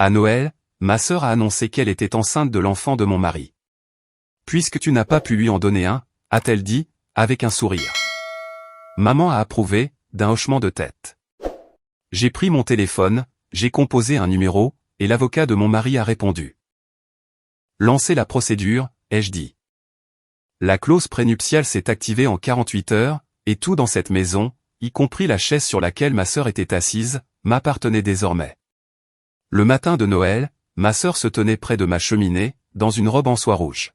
À Noël, ma sœur a annoncé qu'elle était enceinte de l'enfant de mon mari. Puisque tu n'as pas pu lui en donner un, a-t-elle dit, avec un sourire. Maman a approuvé, d'un hochement de tête. J'ai pris mon téléphone, j'ai composé un numéro, et l'avocat de mon mari a répondu. Lancez la procédure, ai-je dit. La clause prénuptiale s'est activée en 48 heures, et tout dans cette maison, y compris la chaise sur laquelle ma sœur était assise, m'appartenait désormais. Le matin de Noël, ma sœur se tenait près de ma cheminée, dans une robe en soie rouge.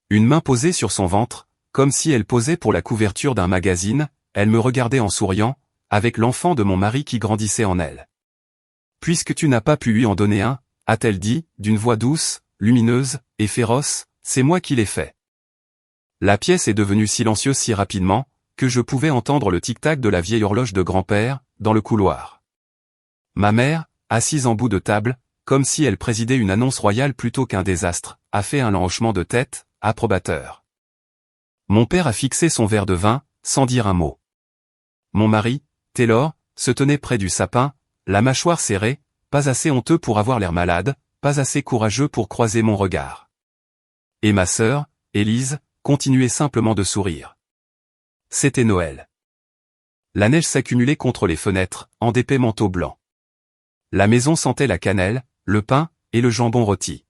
Une main posée sur son ventre, comme si elle posait pour la couverture d'un magazine, elle me regardait en souriant, avec l'enfant de mon mari qui grandissait en elle. Puisque tu n'as pas pu lui en donner un, a-t-elle dit, d'une voix douce, lumineuse, et féroce, c'est moi qui l'ai fait. La pièce est devenue silencieuse si rapidement, que je pouvais entendre le tic-tac de la vieille horloge de grand-père, dans le couloir. Ma mère, assise en bout de table, comme si elle présidait une annonce royale plutôt qu'un désastre, a fait un hochement de tête, approbateur. Mon père a fixé son verre de vin, sans dire un mot. Mon mari, Taylor, se tenait près du sapin, la mâchoire serrée, pas assez honteux pour avoir l'air malade, pas assez courageux pour croiser mon regard. Et ma sœur, Élise, continuait simplement de sourire. C'était Noël. La neige s'accumulait contre les fenêtres, en d'épais manteaux blancs. La maison sentait la cannelle, le pain, et le jambon rôti.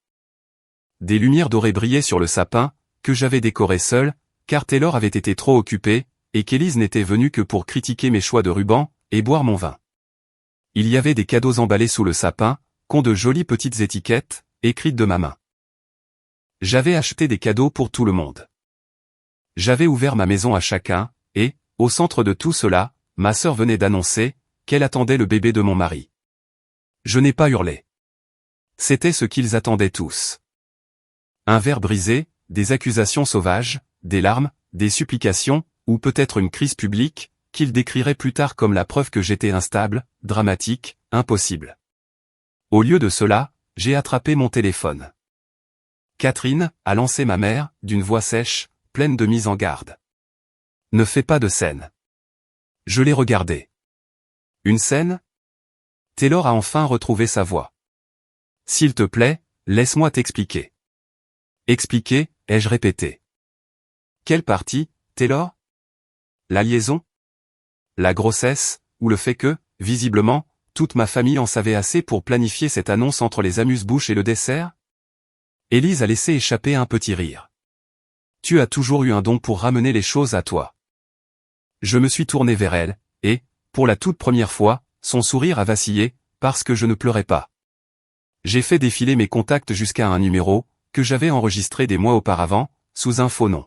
Des lumières dorées brillaient sur le sapin, que j'avais décoré seul, car Taylor avait été trop occupé, et qu'Élise n'était venue que pour critiquer mes choix de ruban, et boire mon vin. Il y avait des cadeaux emballés sous le sapin, qu'ont de jolies petites étiquettes, écrites de ma main. J'avais acheté des cadeaux pour tout le monde. J'avais ouvert ma maison à chacun, et, au centre de tout cela, ma sœur venait d'annoncer qu'elle attendait le bébé de mon mari. Je n'ai pas hurlé. C'était ce qu'ils attendaient tous. Un verre brisé, des accusations sauvages, des larmes, des supplications, ou peut-être une crise publique, qu'ils décriraient plus tard comme la preuve que j'étais instable, dramatique, impossible. Au lieu de cela, j'ai attrapé mon téléphone. Catherine, a lancé ma mère, d'une voix sèche, pleine de mise en garde. Ne fais pas de scène. Je l'ai regardé. Une scène ? Taylor a enfin retrouvé sa voix. S'il te plaît, laisse-moi t'expliquer. Expliquer, ai-je répété. Quelle partie, Taylor ? La liaison ? La grossesse, ou le fait que, visiblement, toute ma famille en savait assez pour planifier cette annonce entre les amuse-bouches et le dessert ? Élise a laissé échapper un petit rire. Tu as toujours eu un don pour ramener les choses à toi. Je me suis tourné vers elle, et, pour la toute première fois, son sourire a vacillé, parce que je ne pleurais pas. J'ai fait défiler mes contacts jusqu'à un numéro, que j'avais enregistré des mois auparavant, sous un faux nom.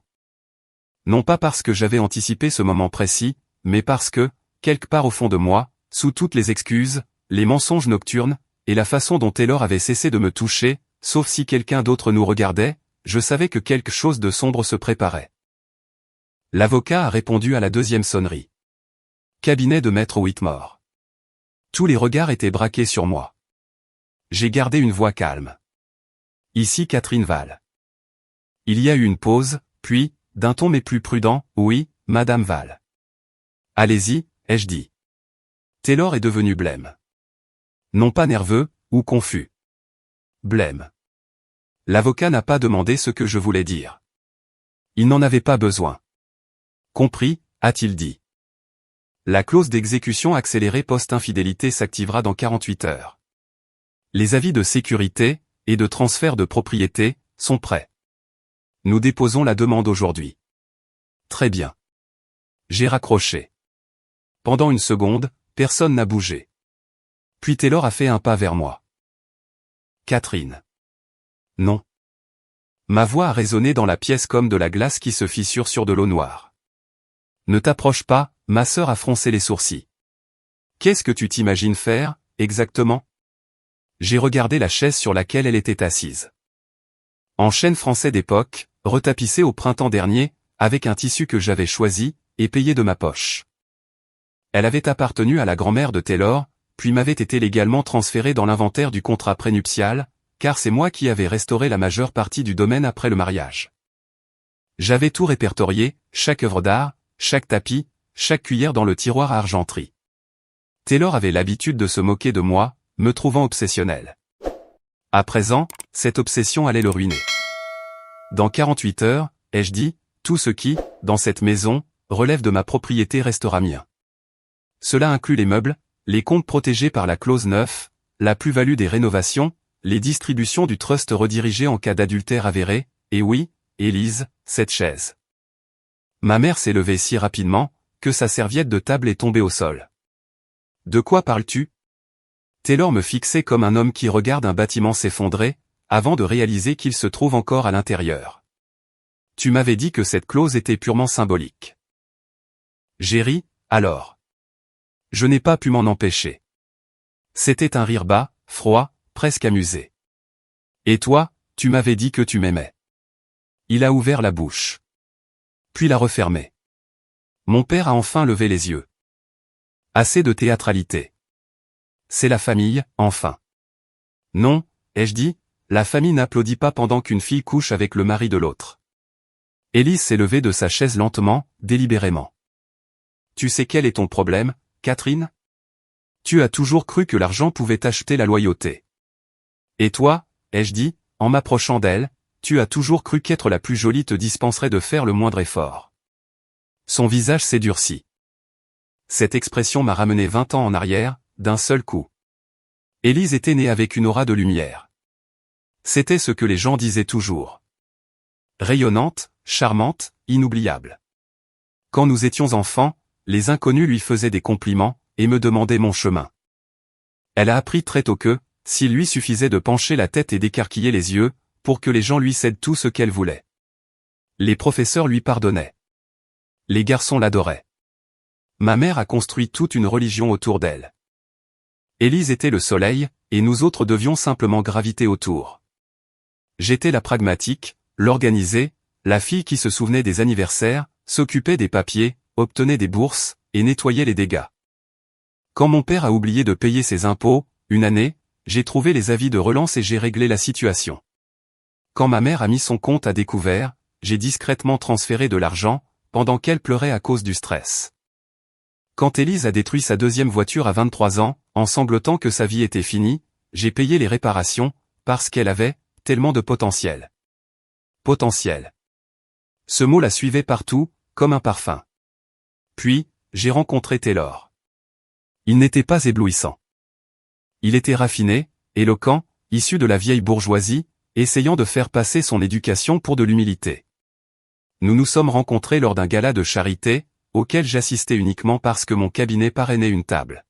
Non pas parce que j'avais anticipé ce moment précis, mais parce que, quelque part au fond de moi, sous toutes les excuses, les mensonges nocturnes, et la façon dont Taylor avait cessé de me toucher, sauf si quelqu'un d'autre nous regardait, je savais que quelque chose de sombre se préparait. L'avocat a répondu à la deuxième sonnerie. Cabinet de maître Whitmore. Tous les regards étaient braqués sur moi. J'ai gardé une voix calme. Ici Catherine Val. Il y a eu une pause, puis, d'un ton mais plus prudent, oui, Madame Val. Allez-y, ai-je dit. Taylor est devenu blême. Non pas nerveux, ou confus. Blême. L'avocat n'a pas demandé ce que je voulais dire. Il n'en avait pas besoin. Compris, a-t-il dit. La clause d'exécution accélérée post-infidélité s'activera dans 48 heures. Les avis de sécurité, et de transfert de propriété, sont prêts. Nous déposons la demande aujourd'hui. Très bien. J'ai raccroché. Pendant une seconde, personne n'a bougé. Puis Taylor a fait un pas vers moi. Catherine. Non. Ma voix a résonné dans la pièce comme de la glace qui se fissure sur de l'eau noire. Ne t'approche pas, ma sœur a froncé les sourcils. Qu'est-ce que tu t'imagines faire, exactement ? J'ai regardé la chaise sur laquelle elle était assise. En chêne français d'époque, retapissé au printemps dernier, avec un tissu que j'avais choisi, et payé de ma poche. Elle avait appartenu à la grand-mère de Taylor, puis m'avait été légalement transférée dans l'inventaire du contrat prénuptial, car c'est moi qui avais restauré la majeure partie du domaine après le mariage. J'avais tout répertorié, chaque œuvre d'art, chaque tapis, chaque cuillère dans le tiroir à argenterie. Taylor avait l'habitude de se moquer de moi, me trouvant obsessionnel. À présent, cette obsession allait le ruiner. Dans 48 heures, ai-je dit, tout ce qui, dans cette maison, relève de ma propriété restera mien. Cela inclut les meubles, les comptes protégés par la clause 9, la plus-value des rénovations, les distributions du trust redirigées en cas d'adultère avéré, et oui, Élise, cette chaise. Ma mère s'est levée si rapidement, que sa serviette de table est tombée au sol. De quoi parles-tu? Taylor me fixait comme un homme qui regarde un bâtiment s'effondrer, avant de réaliser qu'il se trouve encore à l'intérieur. Tu m'avais dit que cette clause était purement symbolique. J'ai ri, alors. Je n'ai pas pu m'en empêcher. C'était un rire bas, froid, presque amusé. Et toi, tu m'avais dit que tu m'aimais. Il a ouvert la bouche. Puis l'a refermée. Mon père a enfin levé les yeux. Assez de théâtralité. C'est la famille, enfin. Non, ai-je dit, la famille n'applaudit pas pendant qu'une fille couche avec le mari de l'autre. Élise s'est levée de sa chaise lentement, délibérément. Tu sais quel est ton problème, Catherine? Tu as toujours cru que l'argent pouvait acheter la loyauté. Et toi, ai-je dit, en m'approchant d'elle, tu as toujours cru qu'être la plus jolie te dispenserait de faire le moindre effort. Son visage s'est durci. Cette expression m'a ramené 20 ans en arrière, d'un seul coup. Élise était née avec une aura de lumière. C'était ce que les gens disaient toujours. Rayonnante, charmante, inoubliable. Quand nous étions enfants, les inconnus lui faisaient des compliments, et me demandaient mon chemin. Elle a appris très tôt que, s'il lui suffisait de pencher la tête et d'écarquiller les yeux, pour que les gens lui cèdent tout ce qu'elle voulait. Les professeurs lui pardonnaient. Les garçons l'adoraient. Ma mère a construit toute une religion autour d'elle. Élise était le soleil, et nous autres devions simplement graviter autour. J'étais la pragmatique, l'organisée, la fille qui se souvenait des anniversaires, s'occupait des papiers, obtenait des bourses, et nettoyait les dégâts. Quand mon père a oublié de payer ses impôts, une année, j'ai trouvé les avis de relance et j'ai réglé la situation. Quand ma mère a mis son compte à découvert, j'ai discrètement transféré de l'argent, pendant qu'elle pleurait à cause du stress. Quand Élise a détruit sa deuxième voiture à 23 ans, en sanglotant que sa vie était finie, j'ai payé les réparations, parce qu'elle avait tellement de potentiel. Potentiel. Ce mot la suivait partout, comme un parfum. Puis, j'ai rencontré Taylor. Il n'était pas éblouissant. Il était raffiné, éloquent, issu de la vieille bourgeoisie, essayant de faire passer son éducation pour de l'humilité. Nous nous sommes rencontrés lors d'un gala de charité, auquel j'assistais uniquement parce que mon cabinet parrainait une table.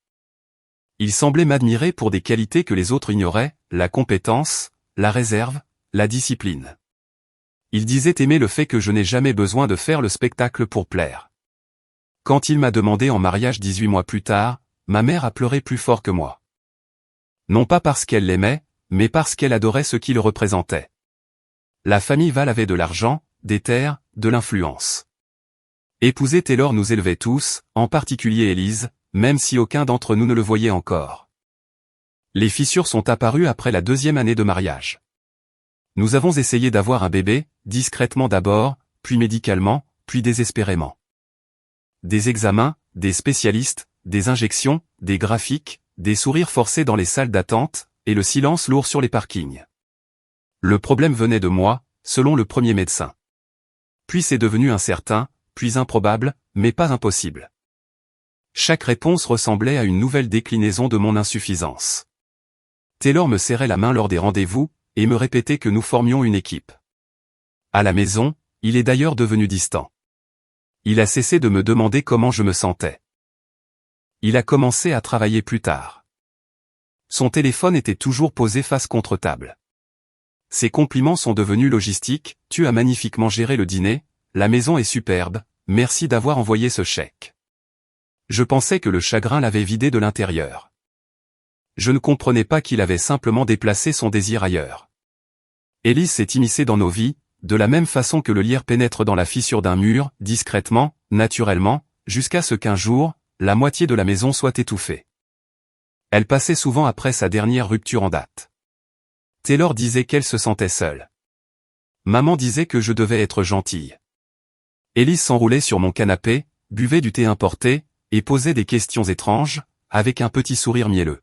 Il semblait m'admirer pour des qualités que les autres ignoraient, la compétence, la réserve, la discipline. Il disait aimer le fait que je n'ai jamais besoin de faire le spectacle pour plaire. Quand il m'a demandé en mariage 18 mois plus tard, ma mère a pleuré plus fort que moi. Non pas parce qu'elle l'aimait, mais parce qu'elle adorait ce qu'il représentait. La famille Val avait de l'argent, des terres, de l'influence. Épouser Taylor nous élevait tous, en particulier Élise, même si aucun d'entre nous ne le voyait encore. Les fissures sont apparues après la deuxième année de mariage. Nous avons essayé d'avoir un bébé, discrètement d'abord, puis médicalement, puis désespérément. Des examens, des spécialistes, des injections, des graphiques, des sourires forcés dans les salles d'attente, et le silence lourd sur les parkings. Le problème venait de moi, selon le premier médecin. Puis c'est devenu incertain, puis improbable, mais pas impossible. Chaque réponse ressemblait à une nouvelle déclinaison de mon insuffisance. Taylor me serrait la main lors des rendez-vous, et me répétait que nous formions une équipe. À la maison, il est d'ailleurs devenu distant. Il a cessé de me demander comment je me sentais. Il a commencé à travailler plus tard. Son téléphone était toujours posé face contre table. Ses compliments sont devenus logistiques, tu as magnifiquement géré le dîner, la maison est superbe, merci d'avoir envoyé ce chèque. Je pensais que le chagrin l'avait vidé de l'intérieur. Je ne comprenais pas qu'il avait simplement déplacé son désir ailleurs. Élise s'est immiscée dans nos vies, de la même façon que le lierre pénètre dans la fissure d'un mur, discrètement, naturellement, jusqu'à ce qu'un jour, la moitié de la maison soit étouffée. Elle passait souvent après sa dernière rupture en date. Taylor disait qu'elle se sentait seule. Maman disait que je devais être gentille. Élise s'enroulait sur mon canapé, buvait du thé importé, et posait des questions étranges, avec un petit sourire mielleux.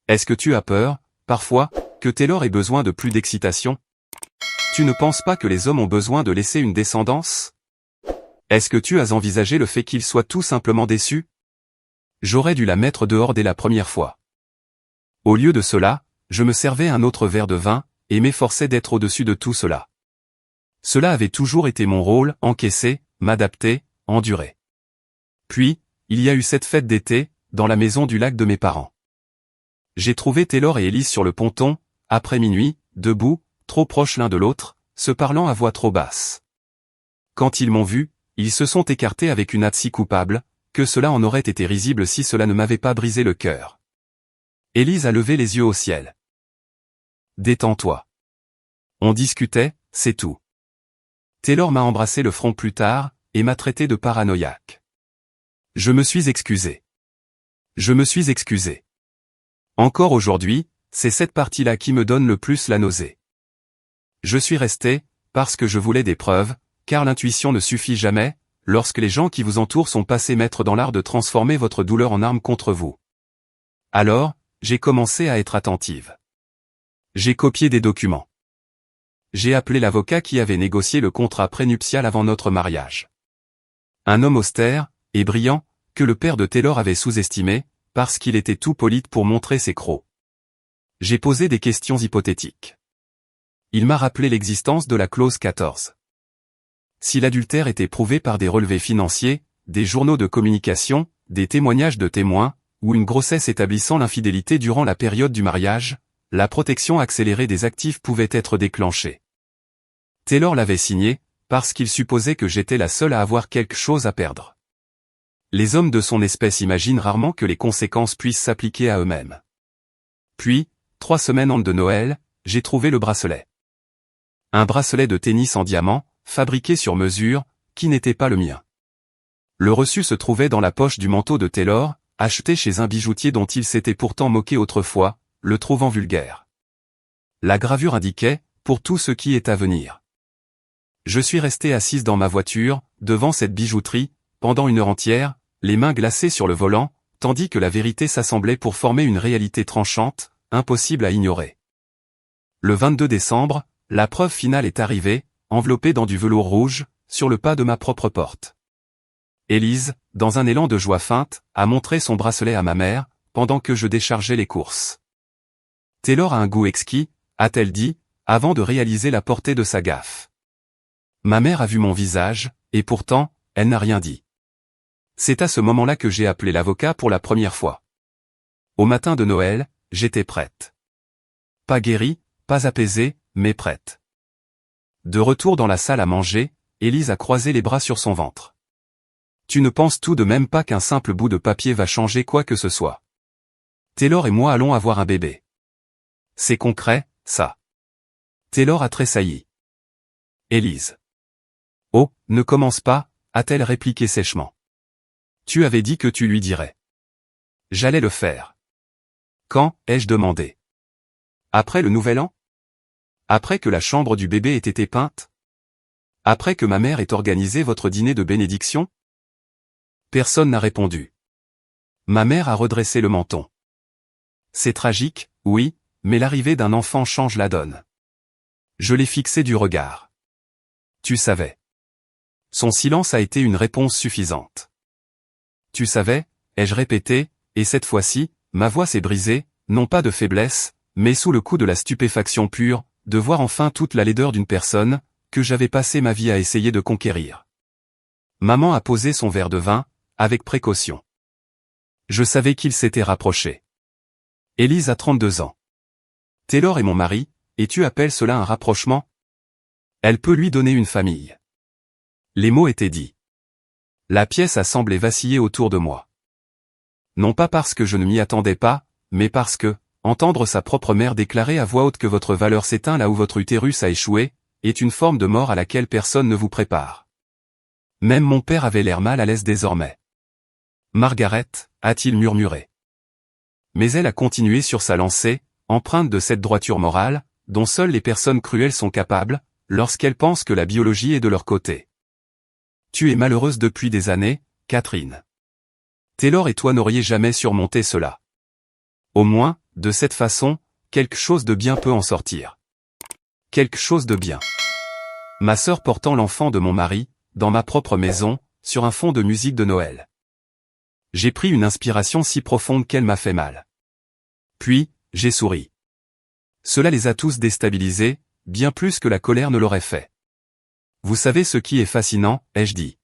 Est-ce que tu as peur, parfois, Que Taylor ait besoin de plus d'excitation? Tu ne penses pas que les hommes ont besoin de laisser une descendance? Est-ce que tu as envisagé le fait qu'il soit tout simplement déçu? J'aurais dû la mettre dehors dès la première fois. Au lieu de cela, je me servais un autre verre de vin, et m'efforçais d'être au-dessus de tout cela. Cela avait toujours été mon rôle, encaisser, m'adapter, endurer. Puis, il y a eu cette fête d'été, dans la maison du lac de mes parents. J'ai trouvé Taylor et Elise sur le ponton, après minuit, debout, trop proches l'un de l'autre, se parlant à voix trop basse. Quand ils m'ont vu, ils se sont écartés avec une hâte si coupable, que cela en aurait été risible si cela ne m'avait pas brisé le cœur. Elise a levé les yeux au ciel. Détends-toi. On discutait, c'est tout. Taylor m'a embrassé le front plus tard, et m'a traité de paranoïaque. Je me suis excusé. Je me suis excusé. Encore aujourd'hui, c'est cette partie-là qui me donne le plus la nausée. Je suis resté, parce que je voulais des preuves, car l'intuition ne suffit jamais, lorsque les gens qui vous entourent sont passés maîtres dans l'art de transformer votre douleur en arme contre vous. Alors, j'ai commencé à être attentive. J'ai copié des documents. J'ai appelé l'avocat qui avait négocié le contrat prénuptial avant notre mariage. Un homme austère, et brillant, que le père de Taylor avait sous-estimé, parce qu'il était tout poli pour montrer ses crocs. J'ai posé des questions hypothétiques. Il m'a rappelé l'existence de la clause 14. Si l'adultère était prouvé par des relevés financiers, des journaux de communication, des témoignages de témoins, ou une grossesse établissant l'infidélité durant la période du mariage, la protection accélérée des actifs pouvait être déclenchée. Taylor l'avait signé, parce qu'il supposait que j'étais la seule à avoir quelque chose à perdre. Les hommes de son espèce imaginent rarement que les conséquences puissent s'appliquer à eux-mêmes. Puis, 3 semaines en de Noël, j'ai trouvé le bracelet. Un bracelet de tennis en diamant, fabriqué sur mesure, qui n'était pas le mien. Le reçu se trouvait dans la poche du manteau de Taylor, acheté chez un bijoutier dont il s'était pourtant moqué autrefois, le trouvant vulgaire. La gravure indiquait, pour tout ce qui est à venir. Je suis resté assise dans ma voiture, devant cette bijouterie, pendant 1 heure entière, les mains glacées sur le volant, tandis que la vérité s'assemblait pour former une réalité tranchante, impossible à ignorer. Le 22 décembre, la preuve finale est arrivée, enveloppée dans du velours rouge, sur le pas de ma propre porte. Elise, dans un élan de joie feinte, a montré son bracelet à ma mère, pendant que je déchargeais les courses. Taylor a un goût exquis, a-t-elle dit, avant de réaliser la portée de sa gaffe. Ma mère a vu mon visage, et pourtant, elle n'a rien dit. C'est à ce moment-là que j'ai appelé l'avocat pour la première fois. Au matin de Noël, j'étais prête. Pas guérie, pas apaisée, mais prête. De retour dans la salle à manger, Elise a croisé les bras sur son ventre. Tu ne penses tout de même pas qu'un simple bout de papier va changer quoi que ce soit. Taylor et moi allons avoir un bébé. C'est concret, ça. Taylor a tressailli. Elise. Oh, ne commence pas, a-t-elle répliqué sèchement. Tu avais dit que tu lui dirais. J'allais le faire. Quand, ai-je demandé. Après le nouvel an? Après que la chambre du bébé ait été peinte? Après que ma mère ait organisé votre dîner de bénédiction? Personne n'a répondu. Ma mère a redressé le menton. C'est tragique, oui, mais l'arrivée d'un enfant change la donne. Je l'ai fixé du regard. Tu savais. Son silence a été une réponse suffisante. Tu savais, ai-je répété, et cette fois-ci, ma voix s'est brisée, non pas de faiblesse, mais sous le coup de la stupéfaction pure, de voir enfin toute la laideur d'une personne, que j'avais passé ma vie à essayer de conquérir. Maman a posé son verre de vin, avec précaution. Je savais qu'il s'était rapproché. Elise a 32 ans. Taylor est mon mari, et tu appelles cela un rapprochement? Elle peut lui donner une famille. Les mots étaient dits. La pièce a semblé vaciller autour de moi. Non pas parce que je ne m'y attendais pas, mais parce que, entendre sa propre mère déclarer à voix haute que votre valeur s'éteint là où votre utérus a échoué, est une forme de mort à laquelle personne ne vous prépare. Même mon père avait l'air mal à l'aise désormais. Margaret, a-t-il murmuré. Mais elle a continué sur sa lancée, empreinte de cette droiture morale, dont seules les personnes cruelles sont capables, lorsqu'elles pensent que la biologie est de leur côté. Tu es malheureuse depuis des années, Catherine. Taylor et toi n'auriez jamais surmonté cela. Au moins, de cette façon, quelque chose de bien peut en sortir. Quelque chose de bien. Ma sœur portant l'enfant de mon mari, dans ma propre maison, sur un fond de musique de Noël. J'ai pris une inspiration si profonde qu'elle m'a fait mal. Puis, j'ai souri. Cela les a tous déstabilisés, bien plus que la colère ne l'aurait fait. Vous savez ce qui est fascinant, ai-je dit.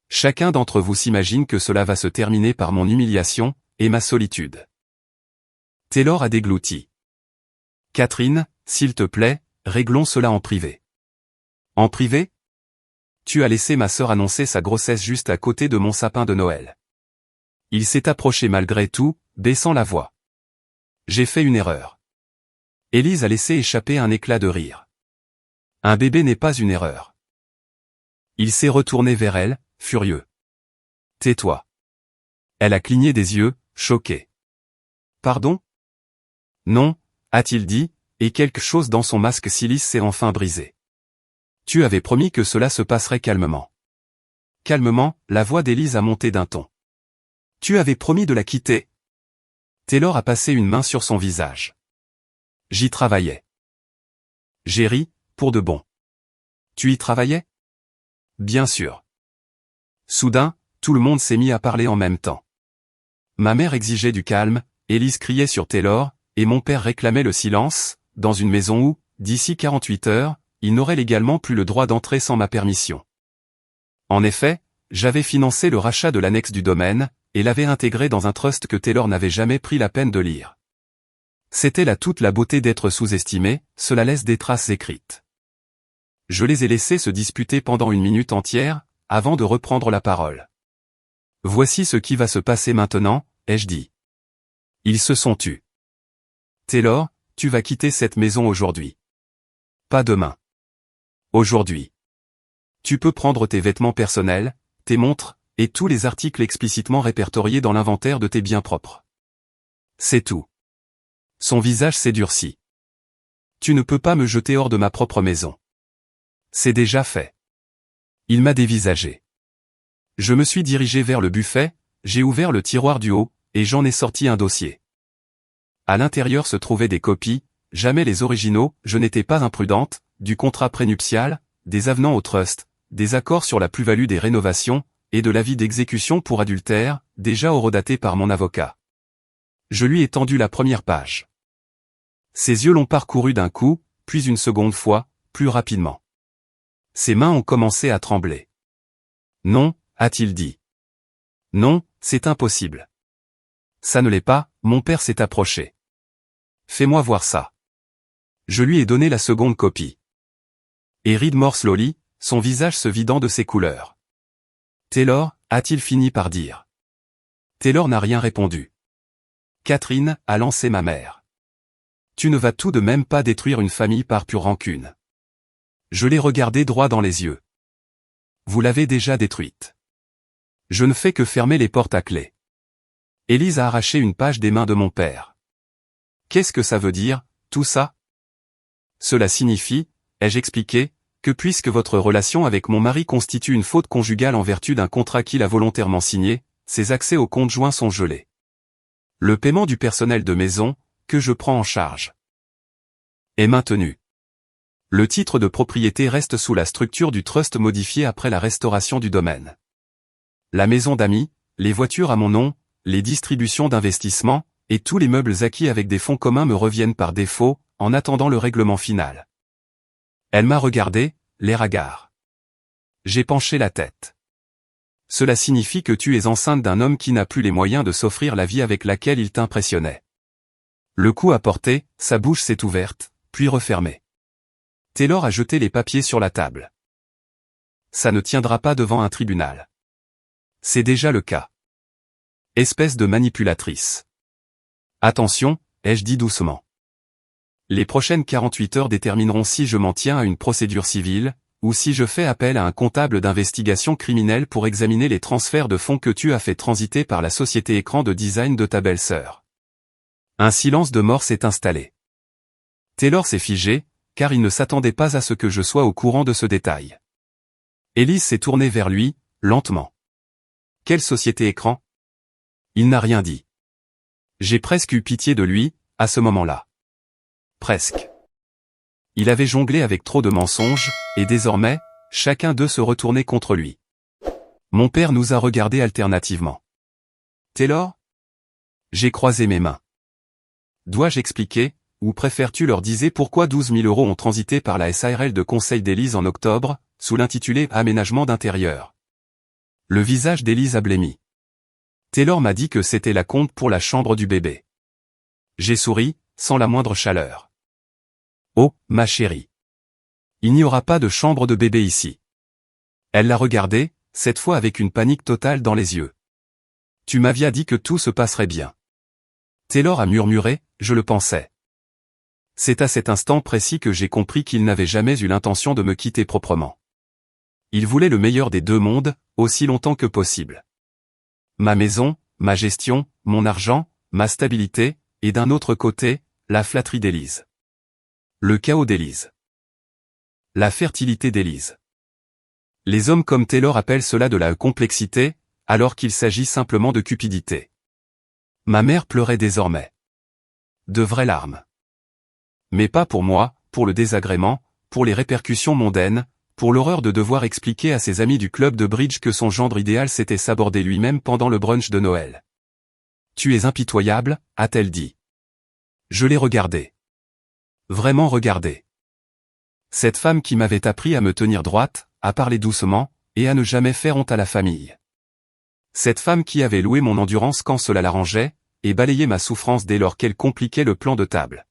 Chacun d'entre vous s'imagine que cela va se terminer par mon humiliation, et ma solitude. Taylor a déglouti. Catherine, s'il te plaît, réglons cela en privé. En privé? Tu as laissé ma sœur annoncer sa grossesse juste à côté de mon sapin de Noël. Il s'est approché malgré tout, baissant la voix. J'ai fait une erreur. Élise a laissé échapper un éclat de rire. Un bébé n'est pas une erreur. Il s'est retourné vers elle, furieux. Tais-toi. Elle a cligné des yeux, choquée. Pardon? Non, a-t-il dit, et quelque chose dans son masque silice s'est enfin brisé. Tu avais promis que cela se passerait calmement. Calmement, la voix d'Élise a monté d'un ton. Tu avais promis de la quitter. Taylor a passé une main sur son visage. J'y travaillais. J'ai ri, pour de bon. Tu y travaillais? Bien sûr. Soudain, tout le monde s'est mis à parler en même temps. Ma mère exigeait du calme, Élise criait sur Taylor, et mon père réclamait le silence, dans une maison où, d'ici 48 heures, il n'aurait légalement plus le droit d'entrer sans ma permission. En effet, j'avais financé le rachat de l'annexe du domaine, et l'avais intégré dans un trust que Taylor n'avait jamais pris la peine de lire. C'était là toute la beauté d'être sous-estimé, cela laisse des traces écrites. Je les ai laissés se disputer pendant une minute entière, avant de reprendre la parole. Voici ce qui va se passer maintenant, ai-je dit. Ils se sont tus. Taylor, tu vas quitter cette maison aujourd'hui. Pas demain. Aujourd'hui. Tu peux prendre tes vêtements personnels, tes montres, et tous les articles explicitement répertoriés dans l'inventaire de tes biens propres. C'est tout. Son visage s'est durci. Tu ne peux pas me jeter hors de ma propre maison. C'est déjà fait. Il m'a dévisagé. Je me suis dirigé vers le buffet, j'ai ouvert le tiroir du haut, et j'en ai sorti un dossier. À l'intérieur se trouvaient des copies, jamais les originaux, je n'étais pas imprudente, du contrat prénuptial, des avenants au trust, des accords sur la plus-value des rénovations, et de l'avis d'exécution pour adultère, déjà horodaté par mon avocat. Je lui ai tendu la première page. Ses yeux l'ont parcouru d'un coup, puis une seconde fois, plus rapidement. Ses mains ont commencé à trembler. Non, a-t-il dit. Non, c'est impossible. Ça ne l'est pas, mon père s'est approché. Fais-moi voir ça. Je lui ai donné la seconde copie. Et read more slowly, son visage se vidant de ses couleurs. Taylor, a-t-il fini par dire. Taylor n'a rien répondu. Catherine, a lancé ma mère. Tu ne vas tout de même pas détruire une famille par pure rancune. Je l'ai regardé droit dans les yeux. Vous l'avez déjà détruite. Je ne fais que fermer les portes à clé. Élise a arraché une page des mains de mon père. Qu'est-ce que ça veut dire, tout ça? Cela signifie, ai-je expliqué, que puisque votre relation avec mon mari constitue une faute conjugale en vertu d'un contrat qu'il a volontairement signé, ses accès au compte joint sont gelés. Le paiement du personnel de maison, que je prends en charge, est maintenu. Le titre de propriété reste sous la structure du trust modifié après la restauration du domaine. La maison d'amis, les voitures à mon nom, les distributions d'investissement, et tous les meubles acquis avec des fonds communs me reviennent par défaut, en attendant le règlement final. Elle m'a regardé, l'air hagard. J'ai penché la tête. Cela signifie que tu es enceinte d'un homme qui n'a plus les moyens de s'offrir la vie avec laquelle il t'impressionnait. Le coup a porté, sa bouche s'est ouverte, puis refermée. Taylor a jeté les papiers sur la table. Ça ne tiendra pas devant un tribunal. C'est déjà le cas. Espèce de manipulatrice. Attention, ai-je dit doucement. Les prochaines 48 heures détermineront si je m'en tiens à une procédure civile, ou si je fais appel à un comptable d'investigation criminelle pour examiner les transferts de fonds que tu as fait transiter par la société écran de design de ta belle-sœur. Un silence de mort s'est installé. Taylor s'est figé, car il ne s'attendait pas à ce que je sois au courant de ce détail. Élise s'est tournée vers lui, lentement. Quelle société écran? Il n'a rien dit. J'ai presque eu pitié de lui, à ce moment-là. presque. Il avait jonglé avec trop de mensonges, et désormais, chacun d'eux se retournait contre lui. Mon père nous a regardés alternativement. Taylor? J'ai croisé mes mains. Dois-je expliquer, ou préfères-tu leur dire pourquoi 12 000 € ont transité par la SARL de Conseil d'Élise en octobre, sous l'intitulé « Aménagement d'intérieur ». Le visage d'Élise a blêmi. Taylor m'a dit que c'était la compte pour la chambre du bébé. J'ai souri, sans la moindre chaleur. Oh, ma chérie. Il n'y aura pas de chambre de bébé ici. Elle l'a regardé, cette fois avec une panique totale dans les yeux. Tu m'avias dit que tout se passerait bien. Taylor a murmuré, je le pensais. C'est à cet instant précis que j'ai compris qu'il n'avait jamais eu l'intention de me quitter proprement. Il voulait le meilleur des deux mondes, aussi longtemps que possible. Ma maison, ma gestion, mon argent, ma stabilité, et d'un autre côté, la flatterie d'Élise. Le chaos d'Élise. La fertilité d'Élise. Les hommes comme Taylor appellent cela de la complexité, alors qu'il s'agit simplement de cupidité. Ma mère pleurait désormais. De vraies larmes. Mais pas pour moi, pour le désagrément, pour les répercussions mondaines, pour l'horreur de devoir expliquer à ses amis du club de bridge que son gendre idéal s'était sabordé lui-même pendant le brunch de Noël. Tu es impitoyable, a-t-elle dit. Je l'ai regardé. Vraiment regardé. Cette femme qui m'avait appris à me tenir droite, à parler doucement, et à ne jamais faire honte à la famille. Cette femme qui avait loué mon endurance quand cela l'arrangeait, et balayé ma souffrance dès lors qu'elle compliquait le plan de table.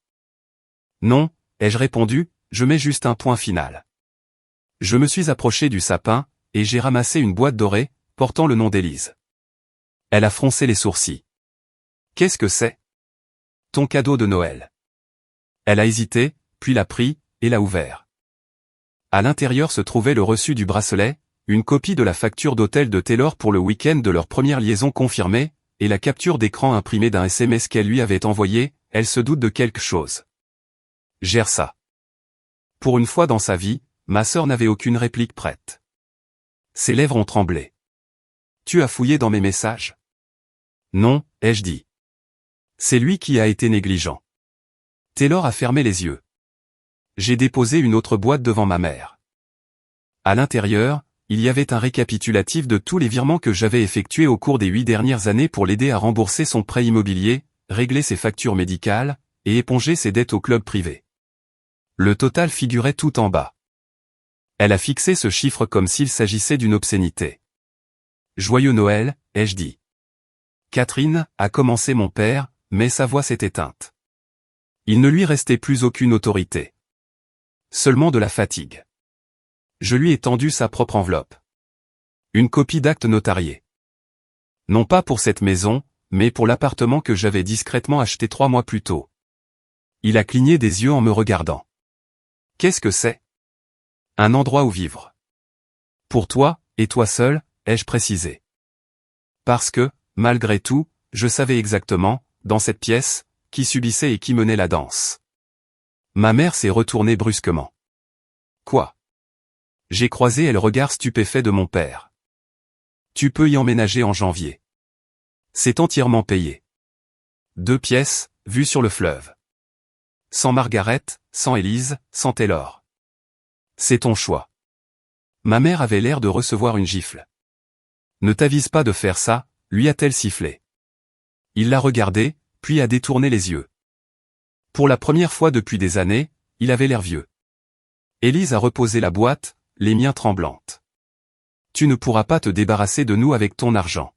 Non, ai-je répondu, je mets juste un point final. Je me suis approché du sapin, et j'ai ramassé une boîte dorée, portant le nom d'Élise. Elle a froncé les sourcils. Qu'est-ce que c'est? Ton cadeau de Noël. Elle a hésité, puis l'a pris, et l'a ouvert. À l'intérieur se trouvait le reçu du bracelet, une copie de la facture d'hôtel de Taylor pour le week-end de leur première liaison confirmée, et la capture d'écran imprimée d'un SMS qu'elle lui avait envoyé, elle se doute de quelque chose. Gère ça. Pour une fois dans sa vie, ma sœur n'avait aucune réplique prête. Ses lèvres ont tremblé. Tu as fouillé dans mes messages? Non, ai-je dit. C'est lui qui a été négligent. Taylor a fermé les yeux. J'ai déposé une autre boîte devant ma mère. À l'intérieur, il y avait un récapitulatif de tous les virements que j'avais effectués au cours des 8 dernières années pour l'aider à rembourser son prêt immobilier, régler ses factures médicales, et éponger ses dettes au club privé. Le total figurait tout en bas. Elle a fixé ce chiffre comme s'il s'agissait d'une obscénité. Joyeux Noël, ai-je dit. Catherine, a commencé mon père, mais sa voix s'est éteinte. Il ne lui restait plus aucune autorité. Seulement de la fatigue. Je lui ai tendu sa propre enveloppe. Une copie d'acte notarié. Non pas pour cette maison, mais pour l'appartement que j'avais discrètement acheté 3 mois plus tôt. Il a cligné des yeux en me regardant. Qu'est-ce que c'est? Un endroit où vivre. Pour toi, et toi seul, ai-je précisé. Parce que, malgré tout, je savais exactement, dans cette pièce, qui subissait et qui menait la danse. Ma mère s'est retournée brusquement. Quoi? J'ai croisé le regard stupéfait de mon père. Tu peux y emménager en janvier. C'est entièrement payé. 2 pièces, vues sur le fleuve. Sans Margaret, sans Élise, sans Taylor. C'est ton choix. Ma mère avait l'air de recevoir une gifle. Ne t'avise pas de faire ça, lui a-t-elle sifflé. Il l'a regardé, puis a détourné les yeux. Pour la première fois depuis des années, il avait l'air vieux. Élise a reposé la boîte, les mains tremblantes. Tu ne pourras pas te débarrasser de nous avec ton argent.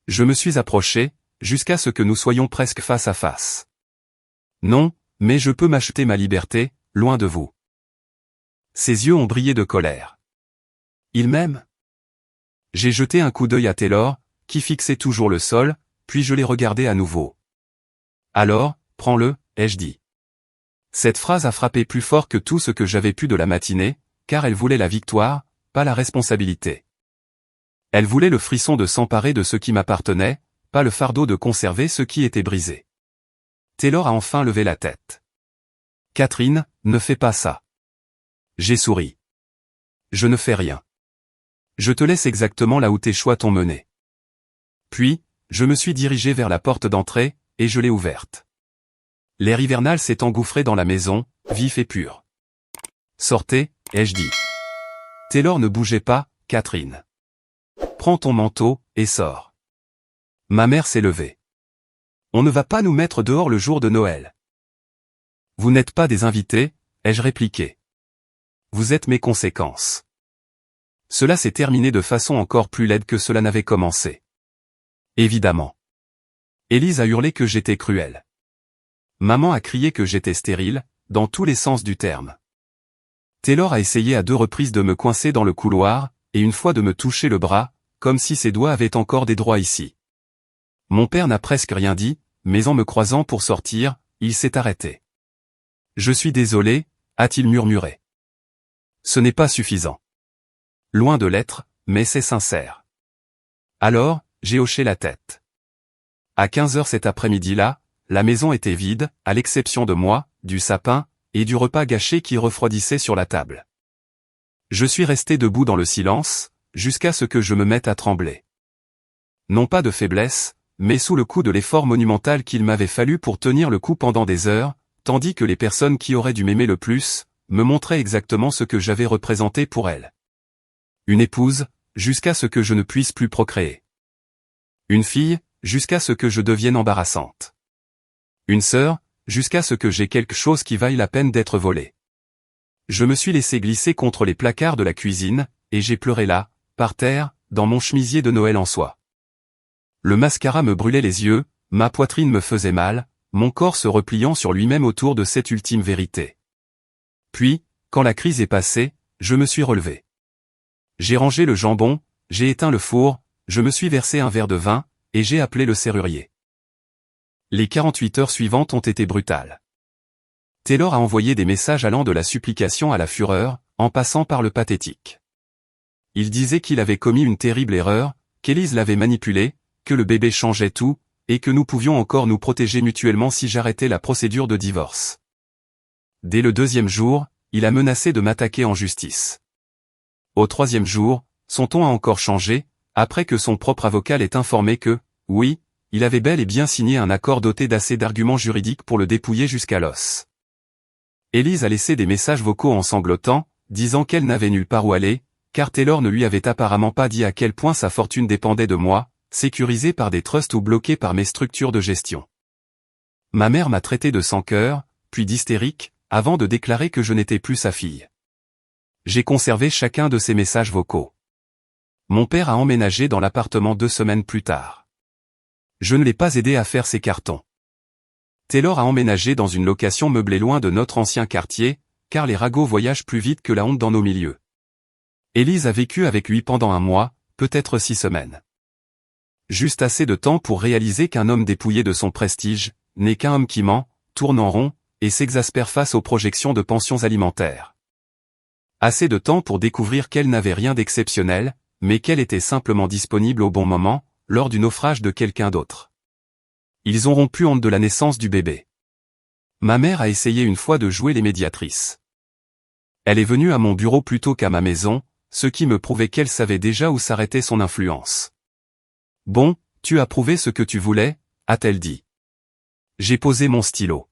Je me suis approché, jusqu'à ce que nous soyons presque face à face. Non, mais je peux m'acheter ma liberté, loin de vous. Ses yeux ont brillé de colère. Il m'aime? J'ai jeté un coup d'œil à Taylor, qui fixait toujours le sol, puis je l'ai regardé à nouveau. Alors, prends-le, ai-je dit. Cette phrase a frappé plus fort que tout ce que j'avais pu de la matinée, car elle voulait la victoire, pas la responsabilité. Elle voulait le frisson de s'emparer de ce qui m'appartenait, pas le fardeau de conserver ce qui était brisé. Taylor a enfin levé la tête. Catherine, ne fais pas ça. J'ai souri. Je ne fais rien. Je te laisse exactement là où tes choix t'ont mené. Puis, je me suis dirigé vers la porte d'entrée, et je l'ai ouverte. L'air hivernal s'est engouffré dans la maison, vif et pur. Sortez, ai-je dit. Taylor ne bougeait pas, Catherine. Prends ton manteau, et sors. Ma mère s'est levée. On ne va pas nous mettre dehors le jour de Noël. Vous n'êtes pas des invités, ai-je répliqué. Vous êtes mes conséquences. Cela s'est terminé de façon encore plus laide que cela n'avait commencé. Évidemment. Élise a hurlé que j'étais cruelle. Maman a crié que j'étais stérile, dans tous les sens du terme. Taylor a essayé à 2 reprises de me coincer dans le couloir, et une fois de me toucher le bras, comme si ses doigts avaient encore des droits ici. Mon père n'a presque rien dit, mais en me croisant pour sortir, il s'est arrêté. Je suis désolé, a-t-il murmuré. Ce n'est pas suffisant. Loin de l'être, mais c'est sincère. Alors, j'ai hoché la tête. À 15h cet après-midi-là, la maison était vide, à l'exception de moi, du sapin, et du repas gâché qui refroidissait sur la table. Je suis resté debout dans le silence, jusqu'à ce que je me mette à trembler. Non pas de faiblesse, mais sous le coup de l'effort monumental qu'il m'avait fallu pour tenir le coup pendant des heures, tandis que les personnes qui auraient dû m'aimer le plus, me montraient exactement ce que j'avais représenté pour elles. Une épouse, jusqu'à ce que je ne puisse plus procréer. Une fille, jusqu'à ce que je devienne embarrassante. Une sœur, jusqu'à ce que j'aie quelque chose qui vaille la peine d'être volé. Je me suis laissé glisser contre les placards de la cuisine, et j'ai pleuré là, par terre, dans mon chemisier de Noël en soie. Le mascara me brûlait les yeux, ma poitrine me faisait mal, mon corps se repliant sur lui-même autour de cette ultime vérité. Puis, quand la crise est passée, je me suis relevé. J'ai rangé le jambon, j'ai éteint le four, je me suis versé un verre de vin, et j'ai appelé le serrurier. Les 48 heures suivantes ont été brutales. Taylor a envoyé des messages allant de la supplication à la fureur, en passant par le pathétique. Il disait qu'il avait commis une terrible erreur, qu'Élise l'avait manipulé, que le bébé changeait tout, et que nous pouvions encore nous protéger mutuellement si j'arrêtais la procédure de divorce. Dès le 2e jour, il a menacé de m'attaquer en justice. Au 3e jour, son ton a encore changé, après que son propre avocat l'ait informé que, oui, il avait bel et bien signé un accord doté d'assez d'arguments juridiques pour le dépouiller jusqu'à l'os. Élise a laissé des messages vocaux en sanglotant, disant qu'elle n'avait nulle part où aller, car Taylor ne lui avait apparemment pas dit à quel point sa fortune dépendait de moi, sécurisée par des trusts ou bloquée par mes structures de gestion. Ma mère m'a traité de sans-cœur, puis d'hystérique, avant de déclarer que je n'étais plus sa fille. J'ai conservé chacun de ces messages vocaux. Mon père a emménagé dans l'appartement 2 semaines plus tard. Je ne l'ai pas aidé à faire ses cartons. Taylor a emménagé dans une location meublée loin de notre ancien quartier, car les ragots voyagent plus vite que la honte dans nos milieux. Élise a vécu avec lui pendant 1 mois, peut-être 6 semaines. Juste assez de temps pour réaliser qu'un homme dépouillé de son prestige, n'est qu'un homme qui ment, tourne en rond, et s'exaspère face aux projections de pensions alimentaires. Assez de temps pour découvrir qu'elle n'avait rien d'exceptionnel, mais qu'elle était simplement disponible au bon moment, lors du naufrage de quelqu'un d'autre. Ils ont rompu honte de la naissance du bébé. Ma mère a essayé une fois de jouer les médiatrices. Elle est venue à mon bureau plutôt qu'à ma maison, ce qui me prouvait qu'elle savait déjà où s'arrêtait son influence. « Bon, tu as prouvé ce que tu voulais » a-t-elle dit. J'ai posé mon stylo.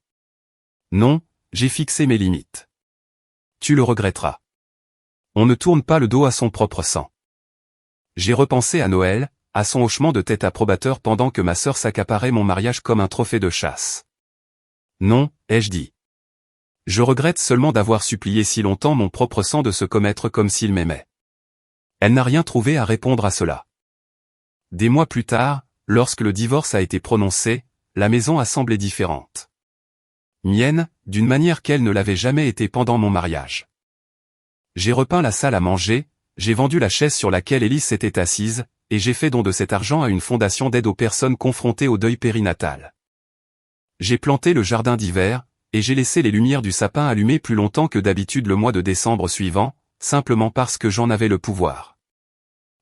Non, j'ai fixé mes limites. Tu le regretteras. On ne tourne pas le dos à son propre sang. J'ai repensé à Noël, à son hochement de tête approbateur pendant que ma sœur s'accaparait mon mariage comme un trophée de chasse. Non, ai-je dit. Je regrette seulement d'avoir supplié si longtemps mon propre sang de se commettre comme s'il m'aimait. Elle n'a rien trouvé à répondre à cela. Des mois plus tard, lorsque le divorce a été prononcé, la maison a semblé différente. Mienne, d'une manière qu'elle ne l'avait jamais été pendant mon mariage. J'ai repeint la salle à manger, j'ai vendu la chaise sur laquelle Élise s'était assise, et j'ai fait don de cet argent à une fondation d'aide aux personnes confrontées au deuil périnatal. J'ai planté le jardin d'hiver, et j'ai laissé les lumières du sapin allumées plus longtemps que d'habitude le mois de décembre suivant, simplement parce que j'en avais le pouvoir.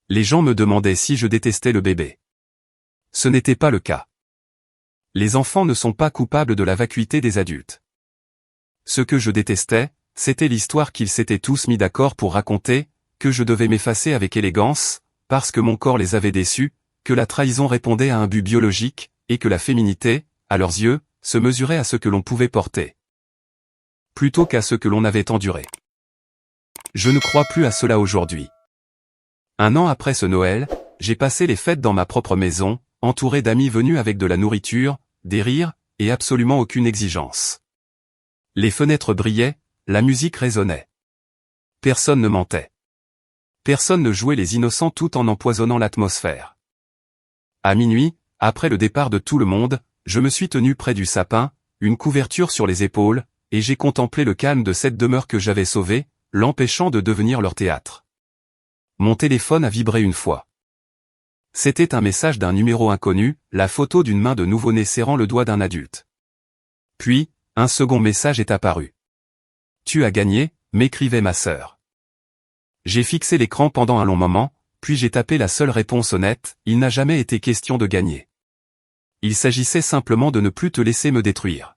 Les gens me demandaient si je détestais le bébé. Ce n'était pas le cas. Les enfants ne sont pas coupables de la vacuité des adultes. Ce que je détestais, c'était l'histoire qu'ils s'étaient tous mis d'accord pour raconter, que je devais m'effacer avec élégance, parce que mon corps les avait déçus, que la trahison répondait à un but biologique, et que la féminité, à leurs yeux, se mesurait à ce que l'on pouvait porter, plutôt qu'à ce que l'on avait enduré. Je ne crois plus à cela aujourd'hui. Un an après ce Noël, j'ai passé les fêtes dans ma propre maison, entouré d'amis venus avec de la nourriture, des rires, et absolument aucune exigence. Les fenêtres brillaient, la musique résonnait. Personne ne mentait. Personne ne jouait les innocents tout en empoisonnant l'atmosphère. À minuit, après le départ de tout le monde, je me suis tenu près du sapin, une couverture sur les épaules, et j'ai contemplé le calme de cette demeure que j'avais sauvée, l'empêchant de devenir leur théâtre. Mon téléphone a vibré une fois. C'était un message d'un numéro inconnu, la photo d'une main de nouveau-né serrant le doigt d'un adulte. Puis, un second message est apparu. « Tu as gagné », m'écrivait ma sœur. J'ai fixé l'écran pendant un long moment, puis j'ai tapé la seule réponse honnête, il n'a jamais été question de gagner. Il s'agissait simplement de ne plus te laisser me détruire.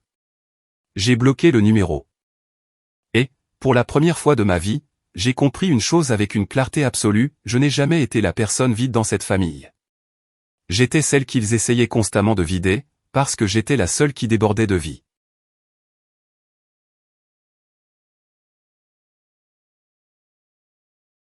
J'ai bloqué le numéro. Et, pour la première fois de ma vie, j'ai compris une chose avec une clarté absolue, je n'ai jamais été la personne vide dans cette famille. J'étais celle qu'ils essayaient constamment de vider, parce que j'étais la seule qui débordait de vie.